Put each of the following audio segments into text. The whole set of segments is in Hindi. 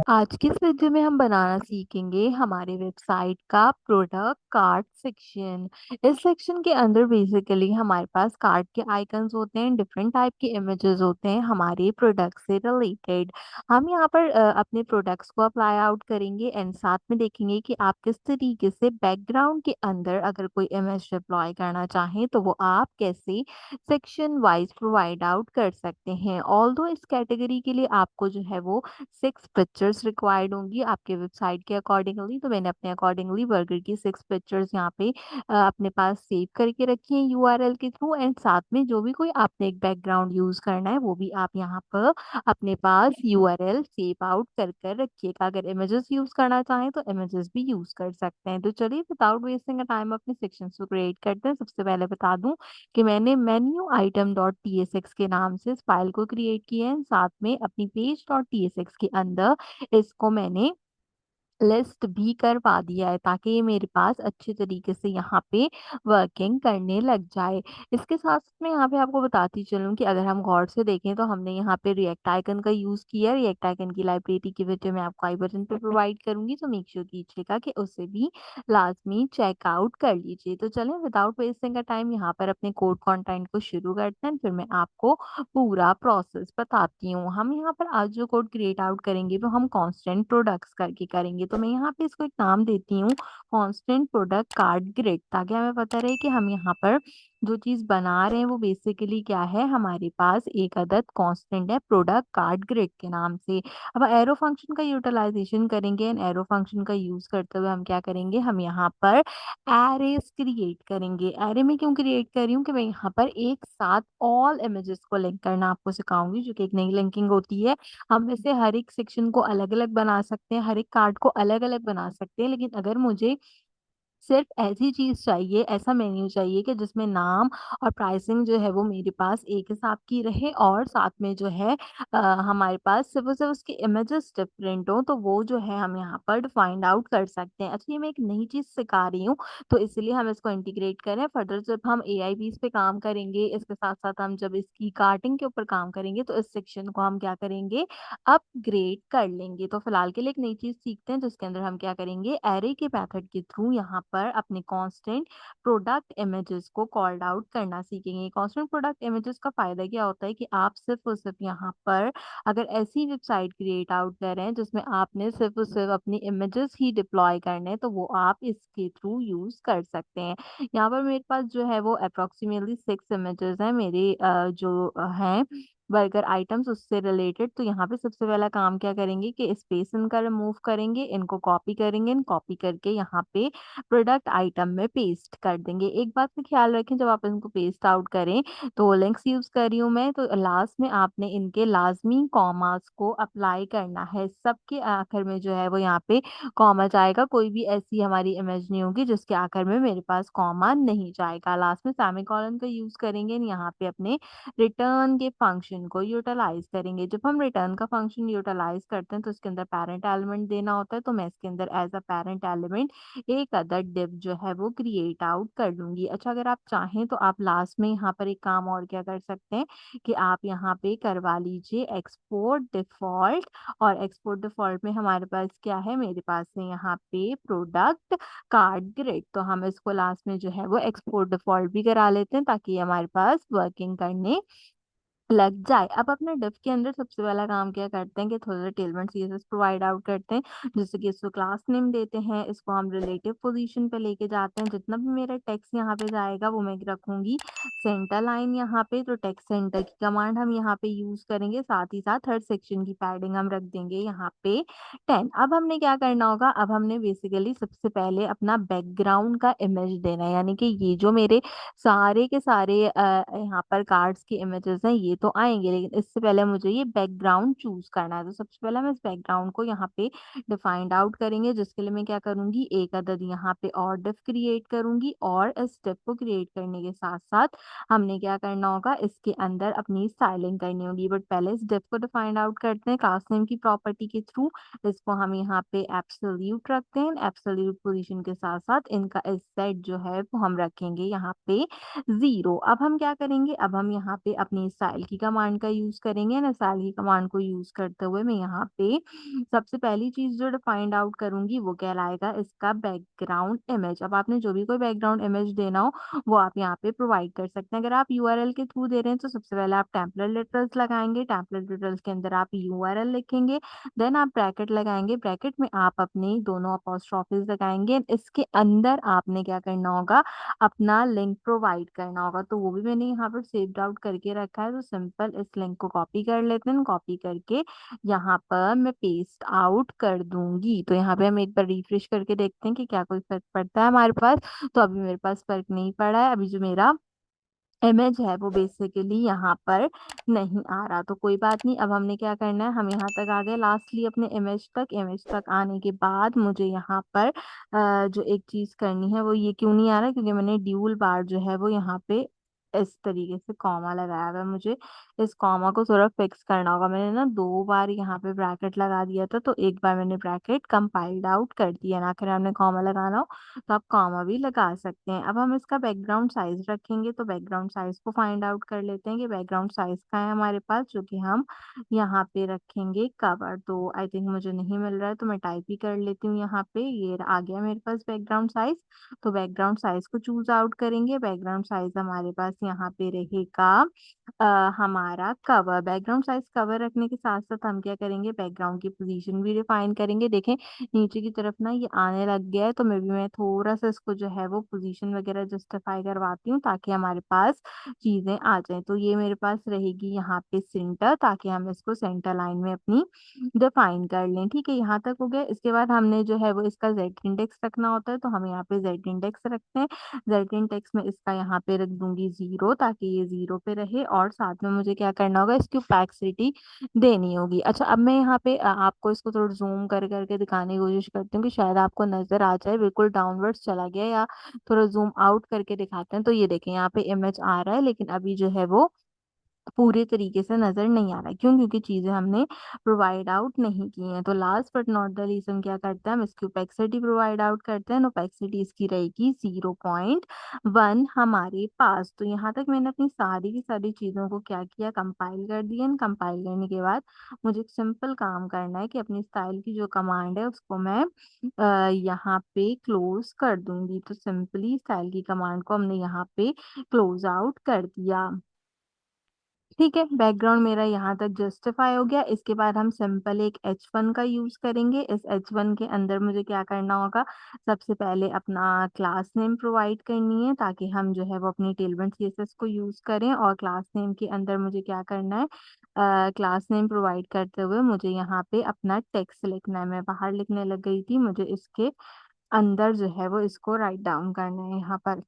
आज की इस वीडियो में हम बनाना सीखेंगे हमारे वेबसाइट का प्रोडक्ट कार्ड सेक्शन। इस सेक्शन के अंदर बेसिकली हमारे पास कार्ड के आइकन्स होते हैं, डिफरेंट टाइप के इमेजेस होते हैं हमारे प्रोडक्ट से रिलेटेड। हम यहाँ पर अपने प्रोडक्ट्स को अप्लाई आउट करेंगे एंड साथ में देखेंगे कि आप किस तरीके से बैकग्राउंड के अंदर अगर कोई इमेज डिप्लॉय करना चाहें तो वो आप कैसे सेक्शन वाइज प्रोवाइड आउट कर सकते हैं। ऑल्दो इस कैटेगरी के लिए आपको जो है वो 6 पिक्चर्स रिक्वायर्ड होंगी आपके वेबसाइट के अकॉर्डिंगली। तो मैंने अपने अकॉर्डिंगली बर्गर की 6 पिक्चर्स यहाँ पे अपने पास सेव करके रखी हैं यूआरएल के थ्रू। एंड साथ में जो भी कोई आपने एक बैकग्राउंड यूज करना है वो भी आप यहाँ पर अपने पास यूआरएल सेव आउट कर रखिएगा। अगर इमेजेस यूज करना चाहें तो इमेजेस भी यूज कर सकते हैं। तो चलिए विदाउट वेस्टिंग टाइम अपने सेक्शन को क्रिएट करते हैं। सबसे पहले बता दूं कि मैंने मेन्यू आइटम डॉट tsx के नाम से इस फाइल को क्रिएट किया है। साथ में अपनी पेज डॉट tsx के अंदर इसको मैंने लिस्ट भी करवा दिया है ताकि ये मेरे पास अच्छे तरीके से यहाँ पे वर्किंग करने लग जाए। इसके साथ साथ मैं यहाँ पे आपको बताती चलूँ कि अगर हम गौर से देखें तो हमने यहाँ पे रिएक्ट आइकन का यूज किया है। रिएक्ट आइकन की लाइब्रेरी की वीडियो मैं आपको आई बटन पे प्रोवाइड करूंगी, तो मेक श्योर कीजिएगा कि उसे भी लाजमी चेकआउट कर लीजिए। तो चलें विदाउट वेस्टिंग का टाइम यहाँ पर अपने कोड कंटेंट को शुरू करते हैं, फिर मैं आपको पूरा प्रोसेस बताती हूँ। हम यहाँ पर आज जो कोड क्रिएट आउट करेंगे वो हम कांस्टेंट प्रोडक्ट्स करके करेंगे। तो मैं यहाँ पे इसको एक नाम देती हूँ कांस्टेंट प्रोडक्ट कार्ड ग्रिड, ताकि हमें पता रहे कि हम यहाँ पर जो चीज बना रहे हैं वो बेसिकली क्या है। हमारे पास एक अदद कांस्टेंट है प्रोडक्ट कार्ड ग्रिड के नाम से। अब एरो फंक्शन का यूटिलाइजेशन करेंगे एंड एरो फंक्शन का यूज करते हुए हम क्या करेंगे, हम यहाँ पर एरेस क्रिएट करेंगे। एरे में क्यों क्रिएट कर रही हूँ कि मैं यहाँ पर एक साथ ऑल इमेजेस को लिंक करना आपको सिखाऊंगी, जो कि एक नई लिंकिंग होती है। हम इसे हर एक सेक्शन को अलग अलग बना सकते हैं, हर एक कार्ड को अलग अलग बना सकते हैं, लेकिन अगर मुझे सिर्फ ऐसी चीज चाहिए, ऐसा मेन्यू चाहिए कि जिसमें नाम और प्राइसिंग जो है वो मेरे पास एक हिसाब की रहे और साथ में जो है हमारे पास सिर्फ और सिर्फ उसकी इमेजेस डिफरेंट हो, तो वो जो है हम यहाँ पर फाइंड आउट कर सकते हैं। अच्छा, ये मैं एक नई चीज सिखा रही हूँ तो इसलिए हम इसको इंटीग्रेट करें। फर्दर जब हम एआईबीज पे काम करेंगे, इसके साथ साथ हम जब इसकी कार्टिंग के ऊपर काम करेंगे तो इस सेक्शन को हम क्या करेंगे, अपग्रेड कर लेंगे। तो फिलहाल के लिए एक नई चीज सीखते हैं जिसके अंदर हम क्या करेंगे, एरे के मेथड के थ्रू यहाँ पर अपने कांस्टेंट प्रोडक्ट इमेजेस को कॉल्ड आउट करना सीखेंगे। कांस्टेंट प्रोडक्ट इमेजेस का फायदा क्या होता है कि आप सिर्फ और सिर्फ यहाँ पर अगर ऐसी वेबसाइट क्रिएट आउट कर रहे हैं जिसमें आपने सिर्फ और सिर्फ अपनी इमेजेस ही डिप्लॉय करने हैं, तो वो आप इसके थ्रू यूज कर सकते हैं। यहाँ पर मेरे पास जो है वो अप्रोक्सीमेटली 6 इमेजेस हैं मेरे जो हैं बर्गर आइटम्स उससे रिलेटेड। तो यहाँ पे सबसे पहला काम क्या करेंगे कि स्पेस इनका रिमूव करेंगे, इनको कॉपी करेंगे, इन कॉपी करके यहाँ पे प्रोडक्ट आइटम में पेस्ट कर देंगे। एक बात का ख्याल रखें, जब आप इनको पेस्ट आउट करें तो लिंक्स यूज कर रही हूँ मैं, तो लास्ट में आपने इनके लाजमी कॉमास को अप्लाई करना है। सबके आखिर में जो है वो यहाँ पे कॉमा जाएगा। कोई भी ऐसी हमारी इमेज नहीं होगी जिसके आखिर में मेरे पास कॉमा नहीं जाएगा। लास्ट में सेमीकोलन का यूज करेंगे यहाँ पे अपने रिटर्न के फंक्शन को यूटिलाइज करेंगे। जब हम रिटर्न का फंक्शन यूटिलाइज करते हैं तो इसके अंदर पेरेंट एलिमेंट देना होता है, तो मैं इसके अंदर एज अ पेरेंट एलिमेंट एक अदर डिव जो है वो क्रिएट आउट कर लूंगी। अच्छा, अगर आप चाहें तो आप लास्ट में यहाँ पर एक काम और क्या कर सकते हैं कि आप यहाँ पे करवा लीजिए एक्सपोर्ट डिफॉल्ट। और एक्सपोर्ट डिफॉल्ट में हमारे पास क्या है, मेरे पास है यहाँ पे प्रोडक्ट कार्ड ग्रिड। तो हम इसको लास्ट में जो है वो एक्सपोर्ट डिफॉल्ट भी करा लेते हैं ताकि ये हमारे पास वर्किंग करने लग जाए। अब अपने डिफ के अंदर सबसे पहला काम क्या करते हैं कि थोड़ा सा टेलमेंट सीएसएस प्रोवाइड आउट करते हैं, जैसे कि इसको क्लास नेम देते हैं, इसको हम रिलेटिव पोजीशन पे लेके जाते हैं। जितना भी मेरा टेक्स्ट यहाँ पे जाएगा वो मैं रखूंगी सेंटर लाइन यहाँ पे। तो टेक्स्ट सेंटर की कमांड हम यहाँ पे यूज करेंगे, साथ ही साथ हर सेक्शन की पैडिंग हम रख देंगे यहाँ पे 10। अब हमने क्या करना होगा, अब हमने बेसिकली सबसे पहले अपना बैकग्राउंड का इमेज देना है, यानी कि ये जो मेरे सारे के सारे यहाँ पर कार्ड्स की इमेजेस हैं ये तो आएंगे, लेकिन इससे पहले मुझे ये बैकग्राउंड चूज करना है। तो सबसे पहले मैं इस बैकग्राउंड को यहाँ पे डिफाइंड आउट करेंगे, जिसके लिए मैं क्या करूंगी, एक अदद यहाँ पे और डिफ क्रिएट करूंगी। और इस डिफ को क्रिएट करने के साथ साथ हमने क्या करना होगा, इसके अंदर अपनी स्टाइलिंग करनी होगी। बट पहले इस डिफ को डिफाइंड आउट करते हैं क्लास नेम की प्रॉपर्टी के थ्रू। इसको हम यहाँ पे एब्सोल्यूट रखते हैं। एब्सोल्यूट पोजीशन के साथ साथ इनका इस सेट जो है वो हम रखेंगे यहाँ पे 0। अब हम क्या करेंगे, अब हम यहाँ पे अपनी स्टाइल की कमांड का यूज़ करेंगे। ना एसएल की कमांड को यूज़ करते हुए मैं यहाँ पे सबसे पहली चीज़ जो फाइंड आउट करूँगी वो कहलाएगा इसका बैकग्राउंड इमेज। अब आपने जो भी कोई बैकग्राउंड इमेज देना हो वो आप यहाँ पे प्रोवाइड कर सकते हैं। अगर आप यूआरएल के थ्रू दे रहे हैं तो सबसे पहले आप टेम्पलेट लिटरल्स लगाएँगे, टेम्पलेट लिटरल्स के अंदर आप यूआरएल लिखेंगे, देन आप ब्रैकेट लगाएँगे, ब्रैकेट में आप अपनी दोनों अपोस्ट्रोफिस लगाएँगे। इसके अंदर आपने क्या करना होगा, अपना लिंक प्रोवाइड करना होगा। तो वो भी मैंने यहाँ पर सेव्ड आउट करके रखा है, तो सिंपल इस लिंक को कॉपी कर लेते हैं, कॉपी करके यहाँ पर मैं पेस्ट आउट कर दूँगी। तो यहाँ पे हम एक बार रिफ्रेश करके देखते हैं कि क्या कोई फ़र्क पड़ता है हमारे पास। तो अभी मेरे पास फ़र्क नहीं पड़ा है। अभी जो मेरा इमेज है वो बेसिकली यहाँ पर नहीं आ रहा, तो कोई बात नहीं। अब हमने क्या करना है, हम यहाँ तक आ गए लास्टली अपने इमेज तक आने के बाद मुझे यहाँ पर जो एक चीज़ करनी है वो ये क्यों नहीं आ रहा है, क्योंकि मैंने ड्यूल बार जो है वो यहाँ पे इस तरीके से कॉमा लगाया हुआ है। मुझे इस कॉमा को थोड़ा फिक्स करना होगा। मैंने ना 2 बार यहाँ पे ब्रैकेट लगा दिया था, तो एक बार मैंने ब्रैकेट कंपाइल्ड आउट कर दिया ना, आखिर हमने कॉमा लगाना हो तो आप कॉमा भी लगा सकते हैं। अब हम इसका बैकग्राउंड साइज रखेंगे, तो बैकग्राउंड साइज को फाइंड आउट कर लेते हैं कि बैकग्राउंड साइज का है हमारे पास, जो कि हम यहाँ पे रखेंगे कवर। तो आई थिंक मुझे नहीं मिल रहा है, तो मैं टाइप ही कर लेती हूँ यहाँ पे। ये आ गया मेरे पास बैकग्राउंड साइज। तो बैकग्राउंड साइज को चूज आउट करेंगे। बैकग्राउंड साइज हमारे पास यहाँ पे रहेगा अ, हमारा कवर। बैकग्राउंड साइज कवर रखने के साथ साथ हम क्या करेंगे, बैकग्राउंड की पोजीशन भी डिफाइन करेंगे। देखें नीचे की तरफ ना ये आने लग गया है, तो मैं थोड़ा सा इसको जो है वो पोजीशन वगैरह जस्टिफाई करवाती हूँ ताकि हमारे पास चीजें आ जाएं। तो ये मेरे पास रहेगी यहाँ पे सेंटर, ताकि हम इसको सेंटर लाइन में अपनी डिफाइन कर लें। ठीक है, यहाँ तक हो गया। इसके बाद हमने जो है वो इसका जेड इंडेक्स रखना होता है, तो हम यहाँ पे जेड इंडेक्स रखते हैं। जेड इंडेक्स में इसका यहाँ पे रख दूंगी 0, ताकि ये 0 पे रहे। और साथ में मुझे क्या करना होगा, इसकी ओपेसिटी देनी होगी। अच्छा, अब मैं यहाँ पे आपको इसको थोड़ा जूम कर करके दिखाने की कोशिश करती हूँ कि शायद आपको नजर आ जाए। बिल्कुल डाउनवर्ड्स चला गया, या थोड़ा जूम आउट करके दिखाते हैं। तो ये देखें यहाँ पे इमेज आ रहा है, लेकिन अभी जो है वो पूरे तरीके से नजर नहीं आ रहा है। क्यों? क्योंकि चीजें हमने प्रोवाइड आउट नहीं की हैं। तो last but not the least हम क्या करते हैं, हम इसकी ओपेक्सिटी प्रोवाइड आउट करते हैं। ओपेक्सिटी इसकी रहेगी 0.1 हमारे पास। तो यहाँ तक मैंने अपनी सारी की सारी चीजों को क्या किया, कंपाइल कर दिया। कंपाइल करने के बाद मुझे एक सिंपल काम करना है कि अपनी स्टाइल की जो कमांड है उसको मैं यहाँ पे क्लोज कर दूंगी। तो सिंपली स्टाइल की कमांड को हमने यहाँ पे क्लोज आउट कर दिया। ठीक है, बैकग्राउंड मेरा यहाँ तक जस्टिफाई हो गया। इसके बाद हम सिंपल एक H1 का यूज करेंगे। इस H1 के अंदर मुझे क्या करना होगा, सबसे पहले अपना क्लास नेम प्रोवाइड करनी है, ताकि हम जो है वो अपनी टेलमेंट सीएसएस को यूज करें। और क्लास नेम के अंदर मुझे क्या करना है, क्लास नेम प्रोवाइड करते हुए मुझे यहाँ पे अपना टेक्स्ट लिखना है। मैं बाहर लिखने लग गई थी, मुझे इसके अंदर जो है वो इसको राइट डाउन करना है यहाँ पर।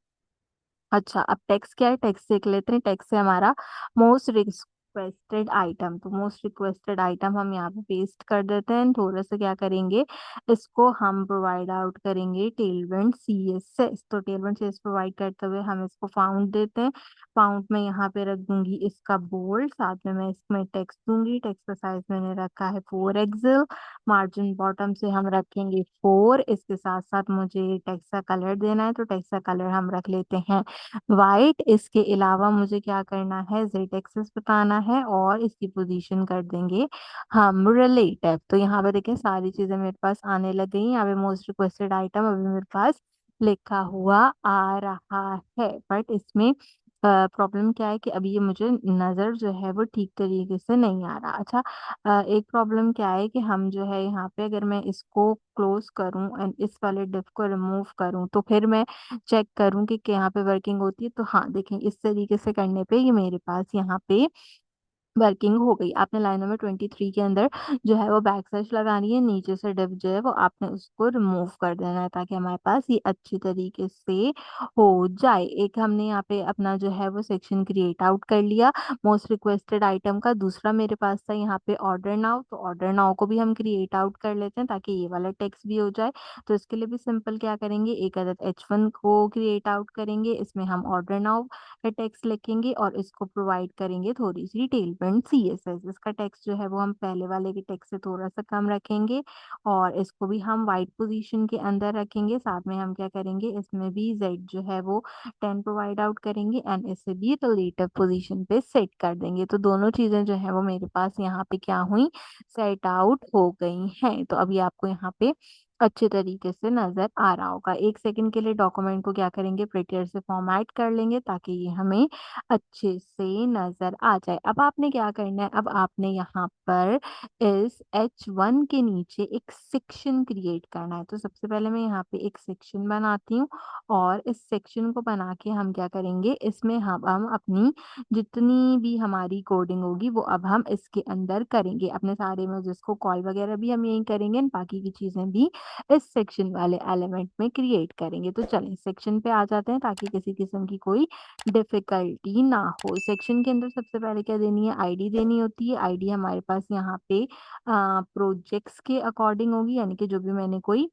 अच्छा, अब टेक्स्ट क्या है, टेक्स्ट देख लेते हैं। टेक्स्ट है हमारा मोस्ट रिक्वेस्टेड आइटम। तो मोस्ट रिक्वेस्टेड आइटम हम यहाँ पे पेस्ट कर देते हैं। थोड़ा सा क्या करेंगे, इसको हम प्रोवाइड आउट करेंगे टेलविंड सीएसएस। तो टेलविंड सीएसएस प्रोवाइड करते हुए हम इसको फाउंड देते हैं। फाउंड में यहाँ पे रख दूंगी इसका बोल्ड, साथ में मैं इसमें टेक्स्ट दूंगी। टेक्स्ट का साइज मैंने रखा है 4 एक्सेल। मार्जिन बॉटम से हम रखेंगे 4। इसके साथ साथ मुझे टेक्स्ट का कलर देना है, तो टेक्स्ट का कलर हम रख लेते हैं वाइट। इसके अलावा मुझे क्या करना है, जेड एक्सेस बताना है और इसकी पोजीशन कर देंगे हम रिलेटिव। तो यहाँ पे देखें सारी चीजें मेरे पास आने लग गई। यहाँ पे मोस्ट रिक्वेस्टेड आइटम अभी मेरे पास लिखा हुआ आ रहा है, बट इसमें प्रॉब्लम क्या है कि अभी ये मुझे नज़र जो है वो ठीक तरीके से नहीं आ रहा। अच्छा, एक प्रॉब्लम क्या है कि हम जो है यहाँ पे अगर मैं इसको क्लोज करूँ एंड इस वाले डिफ को रिमूव करूँ, तो फिर मैं चेक करूं कि यहाँ पे वर्किंग होती है। तो हाँ देखें, इस तरीके से करने पे ये मेरे पास यहाँ पे वर्किंग हो गई। आपने लाइन नंबर 23 के अंदर जो है वो बैक स्लैश लगानी है, नीचे से डिव जो है वो आपने उसको रिमूव कर देना है, ताकि हमारे पास ये अच्छी तरीके से हो जाए। एक हमने यहाँ पे अपना जो है वो सेक्शन क्रिएट आउट कर लिया मोस्ट रिक्वेस्टेड आइटम का। दूसरा मेरे पास था यहाँ पे ऑर्डर नाउ। तो ऑर्डर नाउ को भी हम क्रिएट आउट कर लेते हैं, ताकि ये वाला टेक्स्ट भी हो जाए। तो इसके लिए भी सिंपल क्या करेंगे, एक अदद H1 को क्रिएट आउट करेंगे, इसमें हम ऑर्डर नाउ का टेक्स्ट लिखेंगे और इसको प्रोवाइड करेंगे थोड़ी सी डिटेल। Element CSS. इसका टेक्स्ट जो है वो हम पहले वाले के टेक्स्ट से थोड़ा-सा कम रखेंगे और इसको भी हम व्हाइट पोज़ीशन के अंदर रखेंगे। साथ में हम क्या करेंगे, इसमें भी ज़ेड जो है वो 10 प्रोवाइड आउट करेंगे एंड इसे भी रिलेटिव पोज़ीशन पे सेट कर देंगे। तो दोनों चीज़ें जो हैं वो मेरे पास यहाँ पे क्या हुई, सेट आउट हो गई हैं। तो अभी आपको यहाँ पे अच्छे तरीके से नज़र आ रहा होगा। 1 सेकंड के लिए डॉक्यूमेंट को क्या करेंगे, प्रिटियर से फॉर्मेट कर लेंगे ताकि ये हमें अच्छे से नज़र आ जाए। अब आपने क्या करना है, अब आपने यहाँ पर इस H1 के नीचे एक सेक्शन क्रिएट करना है। तो सबसे पहले मैं यहाँ पे एक सेक्शन बनाती हूँ और इस सेक्शन को बना के हम क्या करेंगे, इसमें हम अपनी जितनी भी हमारी कोडिंग होगी वो अब हम इसके अंदर करेंगे। अपने सारे इमेजेस को कॉल वगैरह भी हम यही करेंगे एंड बाकी की चीज़ें भी इस सेक्शन वाले एलिमेंट में क्रिएट करेंगे। तो चलें सेक्शन पे आ जाते हैं ताकि किसी किस्म की कोई डिफ़िकल्टी ना हो। सेक्शन के अंदर सबसे पहले क्या देनी है, आईडी देनी होती है। आईडी हमारे पास यहाँ पे प्रोजेक्ट्स के अकॉर्डिंग होगी, यानी कि जो भी मैंने कोई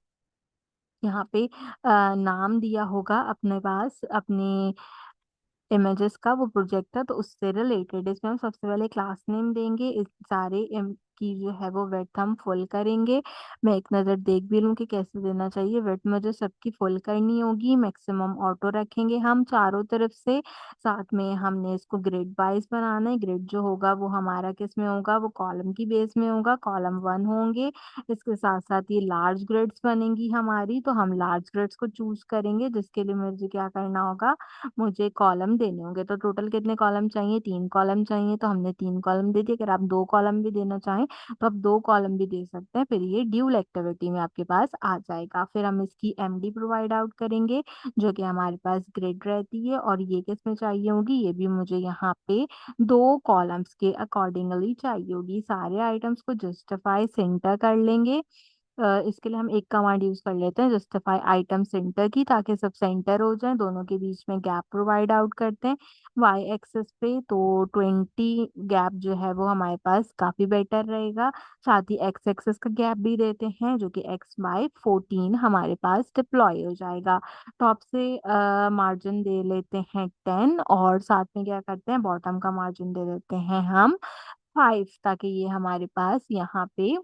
यहाँ पे नाम दिया होगा अपने पास अपने इमेजेस का, वो प्रोजेक्ट था तो उससे रिलेटेड इसमें हम सबसे पहले क्लास नेम देंगे। इस सारे की जो है वो विड्थ हम फुल करेंगे। मैं एक नज़र देख भी लूँ कि कैसे देना चाहिए। विड्थ मुझे सबकी फुल करनी होगी, मैक्सिमम ऑटो रखेंगे हम चारों तरफ से। साथ में हमने इसको ग्रिड वाइज बनाना है। ग्रिड जो होगा वो हमारा किस में होगा, वो कॉलम की बेस में होगा, कॉलम 1 होंगे। इसके साथ साथ ये लार्ज ग्रिड्स बनेंगी हमारी, तो हम लार्ज ग्रिड्स को चूज करेंगे जिसके लिए मुझे क्या करना होगा, मुझे कॉलम देने होंगे। तो टोटल कितने कॉलम चाहिए, 3 कॉलम चाहिए, तो हमने 3 कॉलम दे दिए। अगर आप 2 कॉलम भी देना चाहें तो आप 2 कॉलम भी दे सकते हैं। फिर ये ड्यूल एक्टिविटी में आपके पास आ जाएगा। फिर हम इसकी एमडी प्रोवाइड आउट करेंगे जो कि हमारे पास ग्रिड रहती है और ये किसमें चाहिए होगी, ये भी मुझे यहाँ पे 2 कॉलम्स के अकॉर्डिंगली चाहिए होगी। सारे आइटम्स को जस्टिफाई सेंटर कर लेंगे। इसके लिए हम एक कमांड यूज़ कर लेते हैं जस्टिफाई आइटम सेंटर की, ताकि सब सेंटर हो जाए। दोनों के बीच में गैप प्रोवाइड आउट करते हैं वाई एक्सिस पे, तो 20 गैप जो है वो हमारे पास काफ़ी बेटर रहेगा। साथ ही एक्स एक्सिस का गैप भी देते हैं जो कि एक्स बाय 14 हमारे पास डिप्लॉय हो जाएगा। टॉप से मार्जिन दे लेते हैं 10 और साथ में क्या करते हैं, बॉटम का मार्जिन दे देते हैं हम 5, ताकि ये हमारे पास यहाँ पे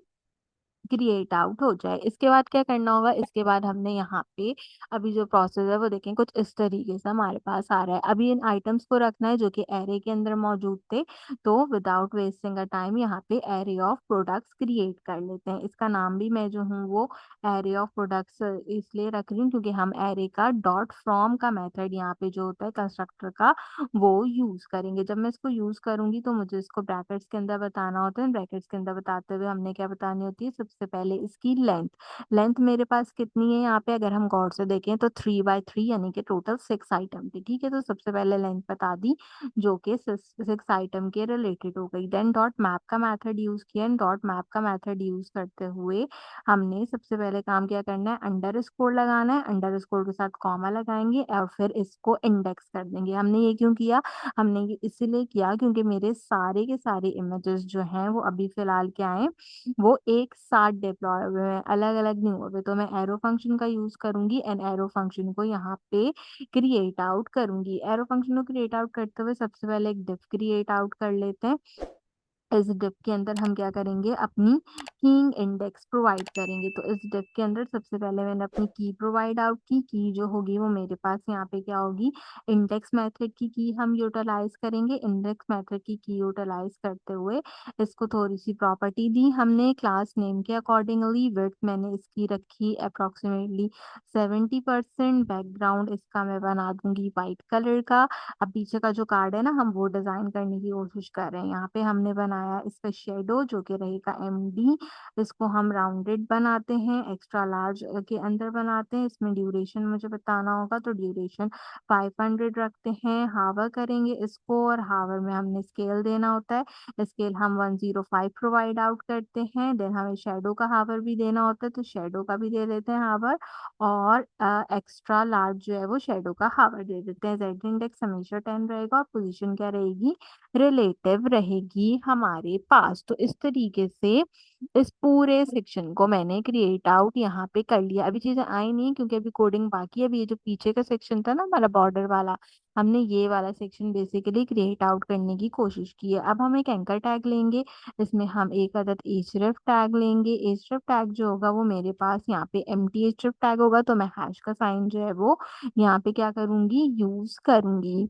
क्रिएट आउट हो जाए। इसके बाद क्या करना होगा, इसके बाद हमने यहाँ पे अभी जो प्रोसेस है वो देखें कुछ इस तरीके से हमारे पास आ रहा है। अभी इन आइटम्स को रखना है जो कि एरे के अंदर मौजूद थे। तो विदाउट वेस्टिंग अ टाइम यहाँ पे एरे ऑफ प्रोडक्ट्स क्रिएट कर लेते हैं। इसका नाम भी मैं जो हूँ वो एरे ऑफ प्रोडक्ट्स इसलिए रख रही हूँ क्योंकि हम एरे का डॉट फ्रॉम का मेथड यहाँ पे जो होता है कंस्ट्रक्टर का, वो यूज करेंगे। जब मैं इसको यूज करूंगी तो मुझे इसको ब्रैकेट्स के अंदर बताना होता है। ब्रैकेट्स के अंदर बताते हुए हमने क्या बतानी होती है, सबसे पहले इसकी लेंथ। लेंथ मेरे पास कितनी है यहाँ पे, अगर हम गौर से देखें तो 3 बाय 3 यानी कि टोटल 6 आइटम थी। ठीक है, तो सबसे पहले लेंथ बता दी जो कि 6 आइटम के रिलेटेड हो गई। देन डॉट मैप का मेथड यूज किया। डॉट मैप का मेथड यूज करते हुए हमने सबसे पहले काम क्या करना है, अंडर स्कोर लगाना है। अंडर स्कोर के साथ कॉमा लगाएंगे और फिर इसको इंडेक्स कर देंगे। हमने ये क्यों किया, हमने ये इसीलिए किया क्योंकि मेरे सारे के सारे इमेजेस जो हैं वो अभी फिलहाल क्या हैं, वो एक साथ डिप्लॉय हुए हैं, अलग अलग नहीं हुए। तो मैं एरो फंक्शन का यूज करूंगी एंड एरो फंक्शन को यहाँ पे क्रिएट आउट करूंगी। एरो फंक्शन को क्रिएट आउट करते हुए सबसे पहले एक डिफ क्रिएट आउट कर लेते हैं। इस डिप के अंदर हम क्या करेंगे, अपनी कीइंग इंडेक्स प्रोवाइड करेंगे। तो इस डिप के अंदर सबसे पहले मैंने अपनी की प्रोवाइड आउट की। की जो होगी वो मेरे पास यहाँ पे क्या होगी, इंडेक्स मेथड की हम यूटिलाइज करेंगे। इंडेक्स मेथड की यूटिलाइज करते हुए इसको थोड़ी सी प्रॉपर्टी दी हमने क्लास नेम के अकॉर्डिंगली। विड्थ मैंने इसकी रखी अप्रोक्सीमेटली 70%। बैकग्राउंड इसका मैं बना दूंगी वाइट कलर का। अब पीछे का जो कार्ड है ना, हम वो डिजाइन करने की कोशिश कर रहे हैं। यहाँ पे हमने बनाया इसका शेडो जो कि रहेगा एमडी। इसको हम राउंडेड बनाते हैं, एक्स्ट्रा लार्ज के अंदर बनाते हैं। इसमें ड्यूरेशन मुझे बताना होगा तो ड्यूरेशन 500 रखते हैं। हावर करेंगे इसको और हावर में हमने स्केल देना होता है। स्केल हम 105 प्रोवाइड आउट करते हैं। देन हमें शेडो का हावर भी देना होता है तो शेडो का भी दे देते हैं हावर। और एक्स्ट्रा लार्ज जो है वो शेडो का हावर दे देते हैं। जेड इंडेक्स हमेशा 10 रहेगा और पोजीशन क्या रहेगी, रिलेटिव रहेगी हमारी। हमारे पास। तो इस तरीके से इस पूरे सेक्शन को मैंने क्रिएट आउट यहाँ पे कर लिया। अभी चीजें आई नहीं क्योंकि अभी कोडिंग बाकी है। अभी ये जो पीछे का सेक्शन था ना हमारा बॉर्डर वाला, हमने ये वाला सेक्शन बेसिकली क्रिएट आउट करने की कोशिश की है। अब हम एक एंकर टैग लेंगे, इसमें हम एक अदद href टैग लेंगे। href टैग जो होगा वो मेरे पास यहाँ पे एम्प्टी href टैग होगा, तो मैं हैश का साइन जो है वो यहाँ पे क्या करूंगी, यूज करूंगी।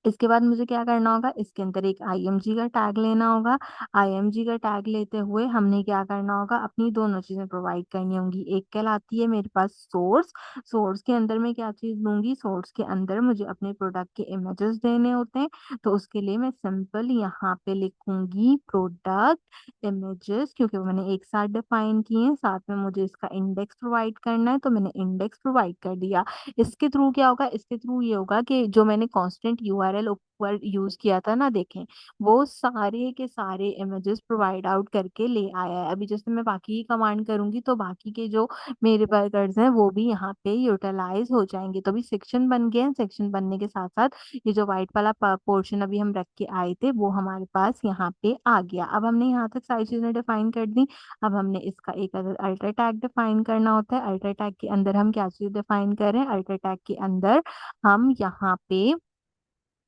इसके बाद मुझे क्या करना होगा, इसके अंदर एक img का टैग लेना होगा। img का टैग लेते हुए हमने क्या करना होगा, अपनी दोनों चीजें प्रोवाइड करनी होंगी। एक कहलाती है मेरे पास सोर्स, सोर्स के अंदर मैं क्या चीज लूंगी, सोर्स के अंदर मुझे अपने प्रोडक्ट के इमेजेस देने होते हैं, तो उसके लिए मैं सिंपल यहाँ पे लिखूंगी प्रोडक्ट इमेजेस, क्योंकि वो मैंने एक साथ डिफाइन किए हैं। साथ में मुझे इसका इंडेक्स प्रोवाइड करना है, तो मैंने इंडेक्स प्रोवाइड कर दिया। इसके थ्रू क्या होगा, इसके थ्रू ये होगा कि जो मैंने कांस्टेंट यूआरएल ऊपर यूज किया था ना, देखें वो सारे के सारे इमेजेस प्रोवाइड आउट करके ले आया है। अभी जैसे मैं बाकी की कमांड करूंगी तो बाकी के जो मेरे वर्कर्स हैं वो भी यहाँ पे यूटिलाइज हो जाएंगे। तो अभी सेक्शन बन गए हैं, सेक्शन बनने के साथ साथ ये जो व्हाइट वाला पोर्शन अभी हम रख के आए थे वो हमारे पास यहाँ पे आ गया। अब हमने यहाँ तक सारी चीजें डिफाइन कर दी। अब हमने इसका एक अल्टर टैग डिफाइन करना होता है। अल्टर टैग के अंदर हम क्या चीज डिफाइन करें, अल्टर टैग के अंदर हम यहाँ पे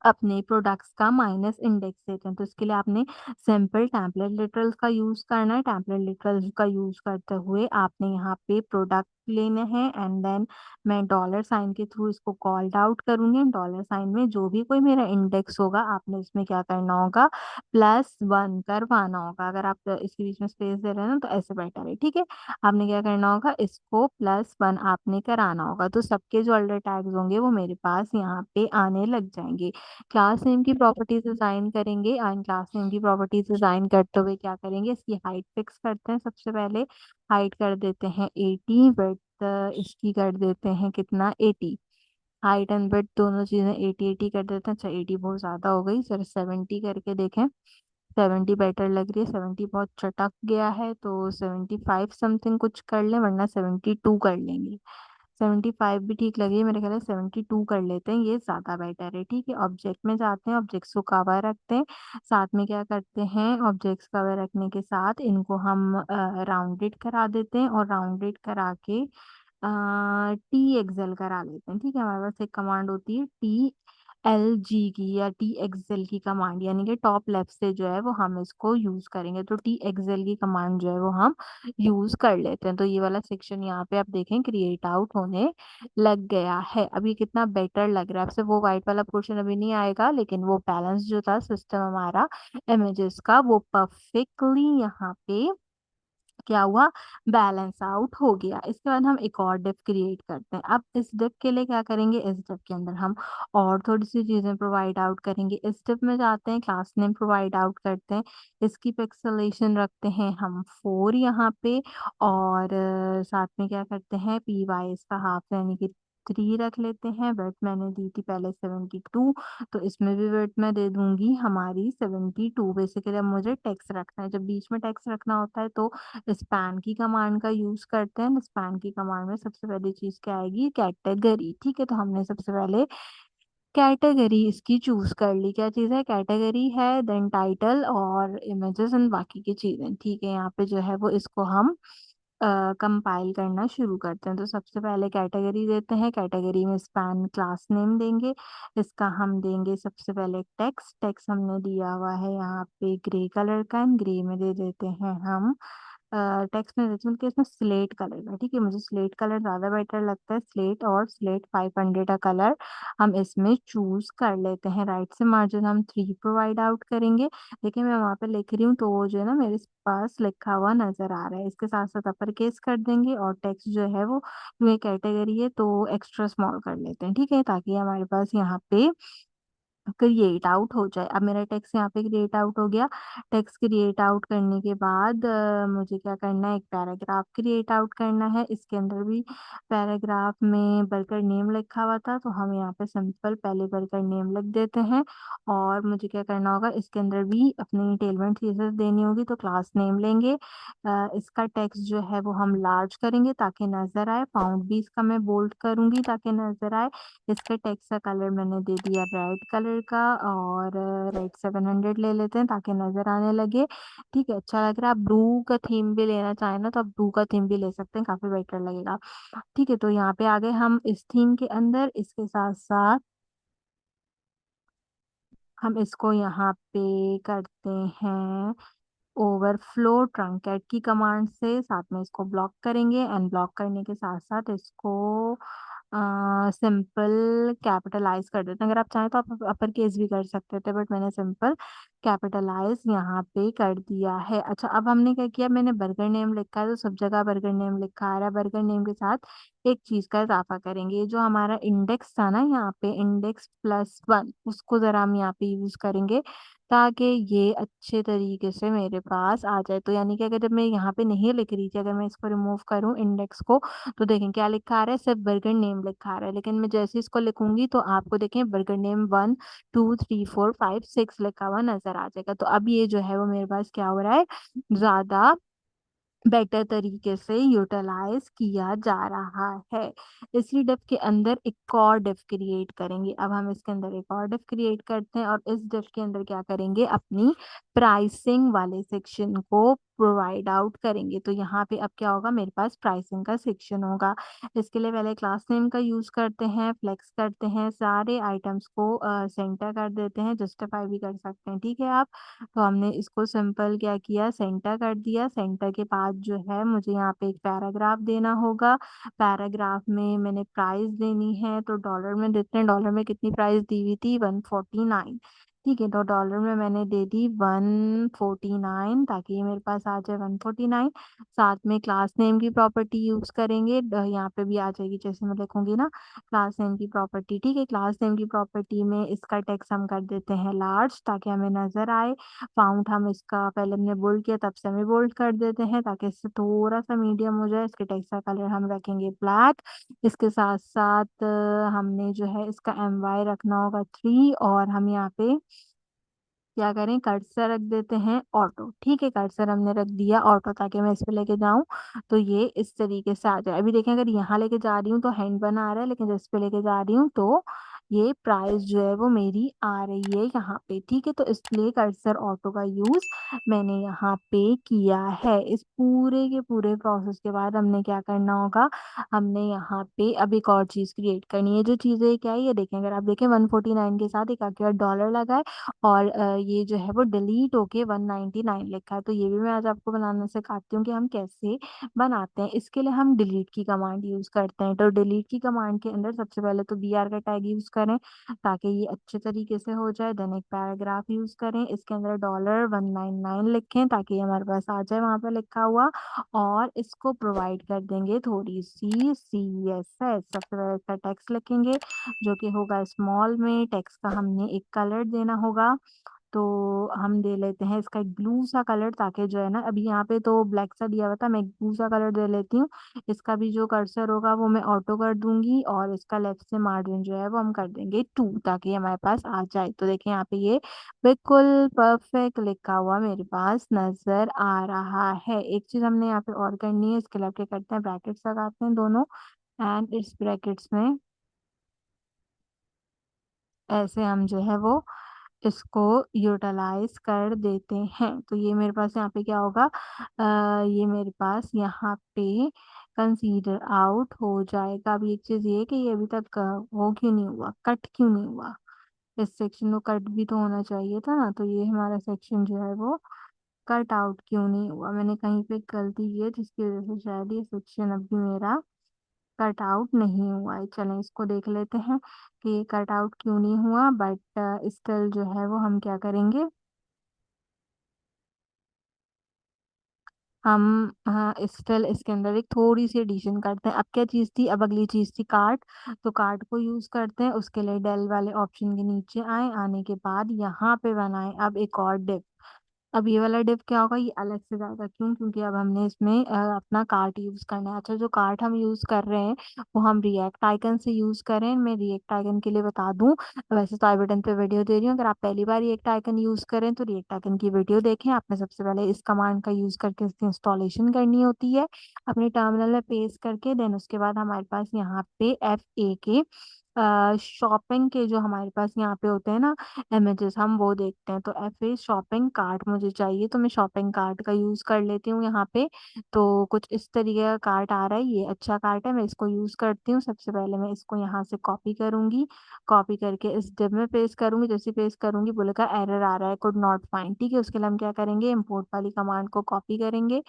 अपने प्रोडक्ट्स का माइनस इंडेक्स देते हैं। तो इसके लिए आपने सिंपल टेम्पलेट लिटरल्स का यूज करना है। टेम्पलेट लिटरल्स का यूज करते हुए आपने यहाँ पे प्रोडक्ट लेने हैं, एंड देन मैं डॉलर साइन के थ्रू इसको कॉल्ड आउट करूंगी। डॉलर साइन में जो भी कोई मेरा इंडेक्स होगा आपने इसमें क्या करना होगा, +1 करवाना होगा। अगर आप इसके बीच में स्पेस दे रहे हैं ना तो ऐसे बेटर है, ठीक है। आपने क्या करना होगा, इसको +1 आपने कराना होगा। तो सबके जो अल्टर टैग्स होंगे वो मेरे पास यहाँ पे आने लग जाएंगे। क्लास नेम की प्रॉपर्टीज डिजाइन करेंगे, एंड क्लास नेम की प्रॉपर्टीज डिजाइन करते हुए क्या करेंगे, इसकी हाइट फिक्स करते हैं। सबसे पहले हाइट कर देते हैं 80, विड्थ इसकी कर देते हैं कितना, 80। हाइट एंड विड्थ दोनों चीजें 80 80 कर देते हैं। अच्छा 80 बहुत ज्यादा हो गई, सर 70 करके देखें। 70 बेटर लग रही है, 70 बहुत चटक गया है, तो 75 समथिंग कुछ कर लें, वरना 72 कर लेंगे। 75 भी ठीक लगी मेरे ख्याल से, 72 कर लेते हैं, ये ज्यादा बेटर है, ठीक है। ऑब्जेक्ट में जाते हैं, ऑब्जेक्ट्स को कवर रखते हैं। साथ में क्या करते हैं, ऑब्जेक्ट्स कवर रखने के साथ इनको हम राउंडेड करा देते हैं, और राउंडेड करा के टी एक्सएल करा लेते हैं, ठीक है। हमारे पास एक कमांड होती है TLG की या TXL की कमांड, यानी कि टॉप लेफ्ट से जो है वो हम इसको यूज करेंगे। तो TXL की कमांड जो है वो हम यूज कर लेते हैं। तो ये वाला सेक्शन यहाँ पे आप देखें क्रिएट आउट होने लग गया है। अभी कितना बेटर लग रहा है आपसे, वो व्हाइट वाला पोर्शन अभी नहीं आएगा, लेकिन वो बैलेंस जो था सिस्टम हमारा इमेजेस का, वो परफेक्टली यहाँ पे क्या हुआ, बैलेंस आउट हो गया। इसके बाद हम एक और डिप क्रिएट करते हैं। अब इस डिप के लिए क्या करेंगे, इस डिप के अंदर हम और थोड़ी सी चीजें प्रोवाइड आउट करेंगे। इस डिप में जाते हैं, क्लास नेम प्रोवाइड आउट करते हैं। इसकी पिक्सेलेशन रखते हैं हम 4 यहाँ पे, और साथ में क्या करते हैं, PY इसका हाफ यानी कि 3 रख लेते हैं। वेट मैंने दी थी पहले 72, तो इसमें भी वेट मैं दे दूंगी हमारी 72। बेसिकली अब मुझे टेक्स्ट रखना है, जब बीच में टेक्स्ट रखना होता है तो स्पैन की कमांड का यूज करते हैं। स्पैन की कमांड में सबसे पहली चीज क्या आएगी, कैटेगरी, ठीक है। तो हमने सबसे पहले कैटेगरी इसकी चूज कर ली। क्या चीज है, कैटेगरी है, देन टाइटल और इमेजेस एंड बाकी की चीजें, ठीक है। यहाँ पे जो है वो इसको हम कंपाइल करना शुरू करते हैं। तो सबसे पहले कैटेगरी देते हैं, कैटेगरी में स्पैन क्लास नेम देंगे। इसका हम देंगे सबसे पहले टेक्स्ट, टेक्स्ट हमने दिया हुआ है यहाँ पे ग्रे कलर का, ग्रे में दे देते हैं हम टेक्स्ट में देती हूँ कि इसमें स्लेट कलर का, ठीक है। मुझे स्लेट कलर ज़्यादा बेटर लगता है, स्लेट और स्लेट 500 का कलर हम इसमें चूज कर लेते हैं। राइट से मार्जिन हम 3 प्रोवाइड आउट करेंगे। देखिए मैं वहाँ पे लिख रही हूँ तो वो जो है ना मेरे पास लिखा हुआ नजर आ रहा है। इसके साथ साथ अपर केस कर देंगे, और टेक्स्ट जो है वो ये कैटेगरी है तो एक्स्ट्रा स्मॉल कर लेते हैं, ठीक है, ताकि हमारे पास यहाँ पे क्रिएट आउट हो जाए। अब मेरा टेक्स्ट यहाँ पे क्रिएट आउट हो गया। टेक्स्ट क्रिएट आउट करने के बाद मुझे क्या करना है, एक पैराग्राफ क्रिएट आउट करना है। इसके अंदर भी पैराग्राफ में वर्कर नेम लिखा हुआ था, तो हम यहाँ पे सिंपल पहले वर्कर नेम लिख देते हैं। और मुझे क्या करना होगा, इसके अंदर भी अपनी टेलमेंट चीजें देनी होगी, तो क्लास नेम लेंगे। इसका टेक्स्ट जो है वो हम लार्ज करेंगे ताकि नजर आए। फाउंड भी इसका मैं बोल्ड करूंगी ताकि नजर आए। इसके टेक्स्ट का कलर मैंने दे दिया रेड कलर कलर का, और रेड 700 ले लेते हैं ताकि नजर आने लगे। ठीक है, अच्छा लग रहा है। आप ब्लू का थीम भी लेना चाहें ना तो आप ब्लू का थीम भी ले सकते हैं, काफी बेटर लगेगा। ठीक है, तो यहाँ पे आ गए हम इस थीम के अंदर। इसके साथ साथ हम इसको यहाँ पे करते हैं ओवरफ्लो ट्रंकेट की कमांड से, साथ में इसको ब्लॉक करेंगे। एंड ब्लॉक करने के साथ साथ इसको सिंपल कैपिटलाइज कर देते हैं। अगर आप चाहें तो आप अपर केस भी कर सकते थे, बट मैंने सिंपल कैपिटलाइज यहाँ पे कर दिया है। अच्छा, अब हमने क्या किया, मैंने बर्गर नेम लिखा है तो सब जगह बर्गर नेम लिखा आ रहा है। बर्गर नेम के साथ एक चीज का इजाफा करेंगे, ये जो हमारा इंडेक्स था ना यहाँ पे, इंडेक्स+1, उसको जरा हम यहाँ पे यूज करेंगे ताकि ये अच्छे तरीके से मेरे पास आ जाए। तो यानी कि अगर जब मैं यहाँ पे नहीं लिख रही थी, अगर मैं इसको रिमूव करूँ इंडेक्स को, तो देखें क्या लिखा आ रहा है, सिर्फ बर्गर नेम लिखा आ रहा है। लेकिन मैं जैसे इसको लिखूंगी तो आपको देखें बर्गर नेम 1 2 3 4 5 6 लिखा हुआ नजर आ जाएगा। तो अब ये जो है वो मेरे पास क्या हो रहा है, ज्यादा बेटर तरीके से यूटिलाइज किया जा रहा है। इसी डिफ के अंदर एक और डिफ क्रिएट करेंगे। अब हम इसके अंदर एक और डिफ क्रिएट करते हैं, और इस डिफ के अंदर क्या करेंगे, अपनी प्राइसिंग वाले सेक्शन को प्रोवाइड आउट करेंगे। तो यहाँ पे अब क्या होगा, मेरे पास प्राइसिंग का सेक्शन होगा। इसके लिए पहले क्लास नेम का यूज करते हैं, फ्लेक्स करते हैं, सारे आइटम्स को सेंटर कर देते हैं, जस्टिफाई भी कर सकते हैं, ठीक है आप। तो हमने इसको सिंपल क्या किया, सेंटर कर दिया। सेंटर के बाद जो है मुझे यहाँ पे एक पैराग्राफ देना होगा। पैराग्राफ में मैंने प्राइस देनी है, तो डॉलर में देते हैं। डॉलर में कितनी प्राइस दी हुई थी, 149। ठीक है, तो डॉलर में मैंने दे दी 149 ताकि ये मेरे पास आ जाए 149। साथ में क्लास नेम की प्रॉपर्टी यूज करेंगे, यहाँ पे भी आ जाएगी जैसे मैं लिखूंगी ना, क्लास नेम की प्रॉपर्टी। ठीक है, क्लास नेम की प्रॉपर्टी में इसका टेक्स्ट हम कर देते हैं लार्ज ताकि हमें नजर आए। फाउंट हम इसका पहले हमने बोल्ड किया, तब सेमी बोल्ड कर देते हैं ताकि इससे थोड़ा सा मीडियम हो जाए। इसके टेक्स्ट का कलर हम रखेंगे ब्लैक। इसके साथ साथ हमने जो है इसका MY रखना होगा 3, और हम यहाँ पे क्या करें, कर्सर रख देते हैं ऑटो। ठीक है, कर्सर हमने रख दिया ऑटो ताकि मैं इस पे लेके जाऊं तो ये इस तरीके से आ जाए। अभी देखें, अगर यहाँ लेके जा रही हूँ तो हैंड बना रहा है, लेकिन जिस पे लेके जा रही हूँ तो ये प्राइस जो है वो मेरी आ रही है यहाँ पे। ठीक है, तो इसलिए कर्सर ऑटो का यूज मैंने यहाँ पे किया है। इस पूरे के पूरे प्रोसेस के बाद हमने क्या करना होगा, हमने यहाँ पे अब एक और चीज क्रिएट करनी है। जो चीज़ है क्या है, ये देखें, अगर आप देखें 149 के साथ एक आगे डॉलर लगा है, और ये जो है वो डिलीट होके 199 लिखा है। तो ये भी मैं आज आपको बनाना सिखाती हूँ कि हम कैसे बनाते हैं। इसके लिए हम डिलीट की कमांड यूज करते हैं। तो डिलीट की कमांड के अंदर सबसे पहले तो BR का टैग यूज करें ताकि ये अच्छे तरीके से हो जाए। देन एक पैराग्राफ यूज करें, इसके अंदर $199 लिखें ताकि ये हमारे पास आ जाए वहां पे लिखा हुआ। और इसको प्रोवाइड कर देंगे थोड़ी सी CSS। सबसे पहले इसका टेक्स्ट लिखेंगे जो कि होगा स्मॉल में। टेक्स्ट का हमने एक कलर देना होगा, तो हम दे लेते हैं इसका एक ब्लू सा कलर ताकि जो है ना, अभी यहाँ पे तो ब्लैक सा दिया हुआ था, मैं एक ब्लू सा कलर दे लेती हूँ। इसका भी जो कर्सर होगा वो मैं ऑटो कर दूंगी, और इसका लेफ्ट से मार्जिन जो है वो हम कर देंगे 2 ताकि हमारे पास आ जाए। तो देखिए यहाँ पे ये बिल्कुल परफेक्ट लिखा हुआ मेरे पास नजर आ रहा है। एक चीज हमने यहाँ पे और करनी है, इसके लिए क्या करते हैं, ब्रैकेट्स लगाते हैं दोनों। एंड इस ब्रैकेट्स में ऐसे हम जो है वो इसको यूटिलाइज कर देते हैं। तो ये मेरे पास यहाँ पे क्या होगा, ये मेरे पास यहाँ पे कंसीडर आउट हो जाएगा। अब एक चीज ये है कि ये अभी तक वो क्यों नहीं हुआ, कट क्यों नहीं हुआ, इस सेक्शन को कट भी तो होना चाहिए था ना। तो ये हमारा सेक्शन जो है वो कट आउट क्यों नहीं हुआ, मैंने कहीं पे गलती की है जिसकी वजह से शायद ये सेक्शन अभी मेरा कट आउट नहीं हुआ है। चलें इसको देख लेते हैं कि कट आउट क्यों नहीं हुआ। बट स्टिल जो है वो हम क्या करेंगे, हम स्टिल इसके अंदर एक थोड़ी सी एडिशन करते हैं। अब क्या चीज़ थी, अब अगली चीज़ थी कार्ड। तो कार्ड को यूज़ करते हैं, उसके लिए डेल वाले ऑप्शन के नीचे आए, आने के बाद यहाँ पे बनाएं अब एक और डिव। अब ये वाला डिव क्या होगा, ये अलग से जाएगा, क्यों, क्योंकि अब हमने इसमें अपना कार्ट यूज करना है। अच्छा, जो कार्ट हम यूज कर रहे हैं वो हम रिएक्ट आइकन से यूज करें। मैं रिएक्ट आइकन के लिए बता दूं, वैसे तो आई बटन पे वीडियो दे रही हूँ, अगर आप पहली बार रिएक्ट आइकन यूज करें तो रिएक्ट आइकन की वीडियो देखें। आपने सबसे पहले इस कमांड का यूज करके इसकी इंस्टॉलेशन करनी होती है अपने टर्मिनल में पेस्ट करके। देन उसके बाद हमारे पास यहाँ पे FAK शॉपिंग के जो हमारे पास यहाँ पे होते हैं ना इमेजेस, हम वो देखते हैं। तो ऐसे शॉपिंग कार्ट मुझे चाहिए, तो मैं शॉपिंग कार्ट का यूज़ कर लेती हूँ यहाँ पे। तो कुछ इस तरीके का कार्ट आ रहा है, ये अच्छा कार्ट है, मैं इसको यूज़ करती हूँ। सबसे पहले मैं इसको यहाँ से कॉपी करूँगी, कॉपी करके इस डिब में पेस्ट करूँगी। जैसे पेस्ट करूँगी बोलेगा एरर आ रहा है, कुड नॉट फाइंड। ठीक है, उसके लिए हम क्या करेंगे, इम्पोर्ट वाली कमांड को कॉपी करेंगे,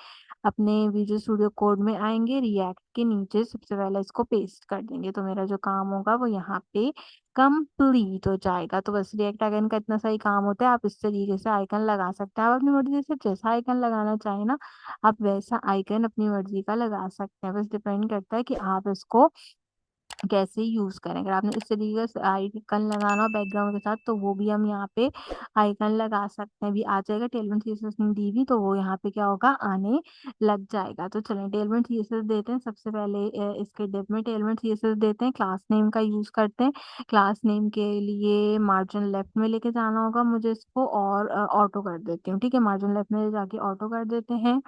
अपने विजुअल स्टूडियो कोड में आएँगे, रिएक्ट के नीचे सबसे पहले इसको पेस्ट कर देंगे। तो मेरा जो काम होगा वो यहाँ पे कंप्लीट हो जाएगा। तो बस रिएक्ट आइकन का इतना सा ही काम होता है। आप इस तरीके से आइकन लगा सकते हैं। आप अपनी मर्ज़ी से जैसा आइकन लगाना चाहें ना, आप वैसा आइकन अपनी मर्ज़ी का लगा सकते हैं। बस डिपेंड करता है कि आप इसको कैसे यूज़ करें। अगर आपने इस तरीके से आइकन लगाना हो बैकग्राउंड के साथ, तो वो भी हम यहाँ पे आइकन लगा सकते हैं। अभी आ जाएगा टेलमेंट सीएसएस ने दी हुई, तो वो यहाँ पे क्या होगा, आने लग जाएगा। तो चलें टेलमेंट सीएसएस देते हैं। सबसे पहले इसके डिव में टेलमेंट सीएसएस देते हैं, क्लास नेम का यूज़ करते हैं। क्लास नेम के लिए मार्जिन लेफ्ट में लेके जाना होगा मुझे इसको, और ऑटो कर देती हूँ। ठीक है, मार्जिन लेफ्ट में जाके ऑटो कर देते हैं।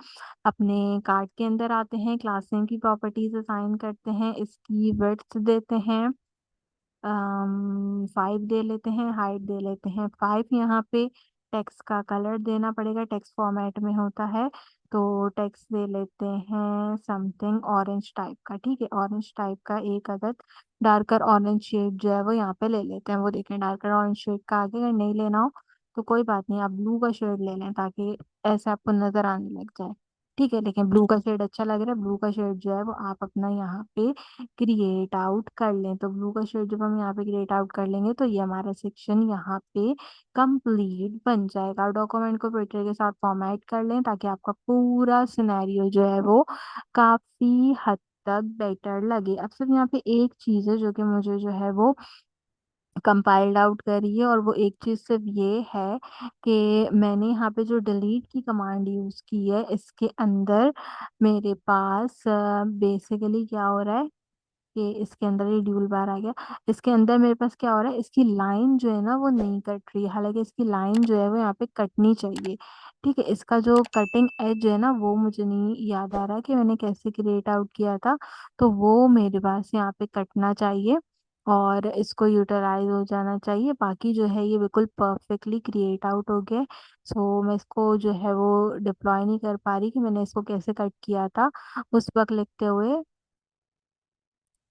अपने कार्ड के अंदर आते हैं, क्लास नेम की प्रॉपर्टीज असाइन करते हैं, इसकी विड्थ देते हैं 5 दे लेते हैं, हाइट दे लेते हैं 5। यहाँ पे टेक्स्ट का कलर देना पड़ेगा, टेक्स्ट फॉर्मेट में होता है। तो टेक्स्ट दे लेते हैं समथिंग ऑरेंज टाइप का। ठीक है, ऑरेंज टाइप का एक अदद डार्कर ऑरेंज शेड जो है वो यहाँ पे ले लेते हैं। वो देखें डार्कर ऑरेंज शेड का आगे अगर नहीं लेना हो तो कोई बात नहीं, आप ब्लू का शेड ले लें ताकि ऐसे आपको नजर आने लग जाए। ठीक है, लेकिन ब्लू का शेड अच्छा लग रहा है, ब्लू का शेड जो है वो आप अपना यहाँ पे क्रिएट आउट कर लें। तो ब्लू का शेड जब हम यहाँ पे क्रिएट आउट कर लेंगे तो ये हमारा सेक्शन यहाँ पे कंप्लीट बन जाएगा। डॉक्यूमेंट को प्रिंटर के साथ फॉर्मेट कर लें ताकि आपका पूरा सिनेरियो जो है वो काफी हद तक बेटर लगे। अब सिर्फ यहाँ पे एक चीज़ है जो कि मुझे जो है वो कंपाइल्ड आउट करी है, और वो एक चीज़ सिर्फ ये है कि मैंने यहाँ पे जो डिलीट की कमांड यूज़ की है, इसके अंदर मेरे पास बेसिकली क्या हो रहा है कि इसके अंदर ये ड्यूल बार आ गया। इसके अंदर मेरे पास क्या हो रहा है, इसकी लाइन जो है ना वो नहीं कट रही है, हालांकि इसकी लाइन जो है वो यहाँ पे कटनी चाहिए। ठीक है, इसका जो कटिंग एज है ना वो मुझे नहीं याद आ रहा कि मैंने कैसे क्रिएट आउट किया था, तो वो मेरे पास यहाँ पे कटना चाहिए और इसको यूटिलाइज हो जाना चाहिए। बाकी जो है ये बिल्कुल परफेक्टली क्रिएट आउट हो गया। सो मैं इसको जो है वो डिप्लॉय नहीं कर पा रही कि मैंने इसको कैसे कट किया था उस वक्त लिखते हुए।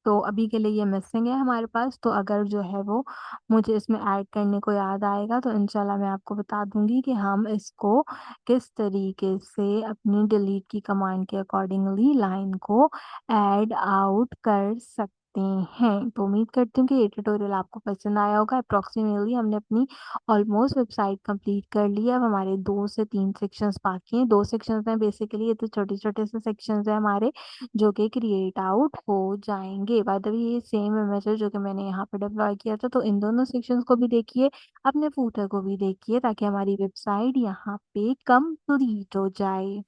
तो अभी के लिए ये मिसिंग है हमारे पास। तो अगर जो है वो मुझे इसमें ऐड करने को याद आएगा तो इंशाल्लाह मैं आपको बता दूंगी कि हम इसको किस तरीके से अपनी डिलीट की कमांड के अकॉर्डिंगली लाइन को ऐड आउट कर सकते हैं। तो उम्मीद करती हूँ कि ये ट्यूटोरियल आपको पसंद आया होगा। अप्रोक्सीमेटली हमने अपनी ऑलमोस्ट वेबसाइट कंप्लीट कर ली है। अब हमारे 2 से 3 सेक्शंस बाकी हैं। 2 सेक्शंस हैं बेसिकली, ये तो छोटे छोटे से सेक्शंस हैं हमारे जो कि क्रिएट आउट हो जाएंगे। बाय द वे ये सेम इमेज है जो कि मैंने यहाँ पे डिप्लॉय किया था। तो इन दोनों सेक्शंस को भी देखिए, अपने फूटर को भी देखिए ताकि हमारी वेबसाइट यहाँ पे कंप्लीट हो जाए।